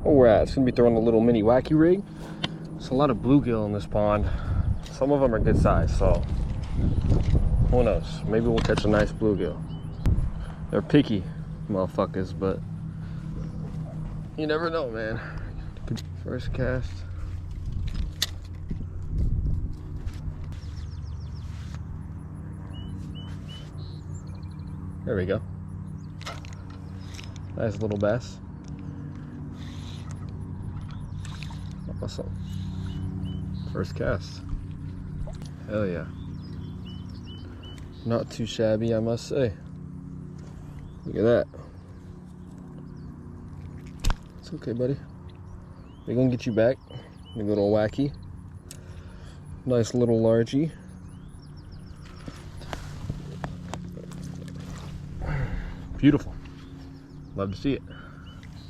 where we're at. It's gonna be throwing a little mini wacky rig. There's a lot of bluegill in this pond. Some of them are good size, so who knows? Maybe we'll catch a nice bluegill. They're picky motherfuckers, but you never know, man. First cast. There we go. Nice little bass. Awesome. First cast. Hell yeah. Not too shabby, I must say. Look at that. It's okay, buddy. We're gonna get you back. You little wacky. Nice little largie. Beautiful. Love to see it.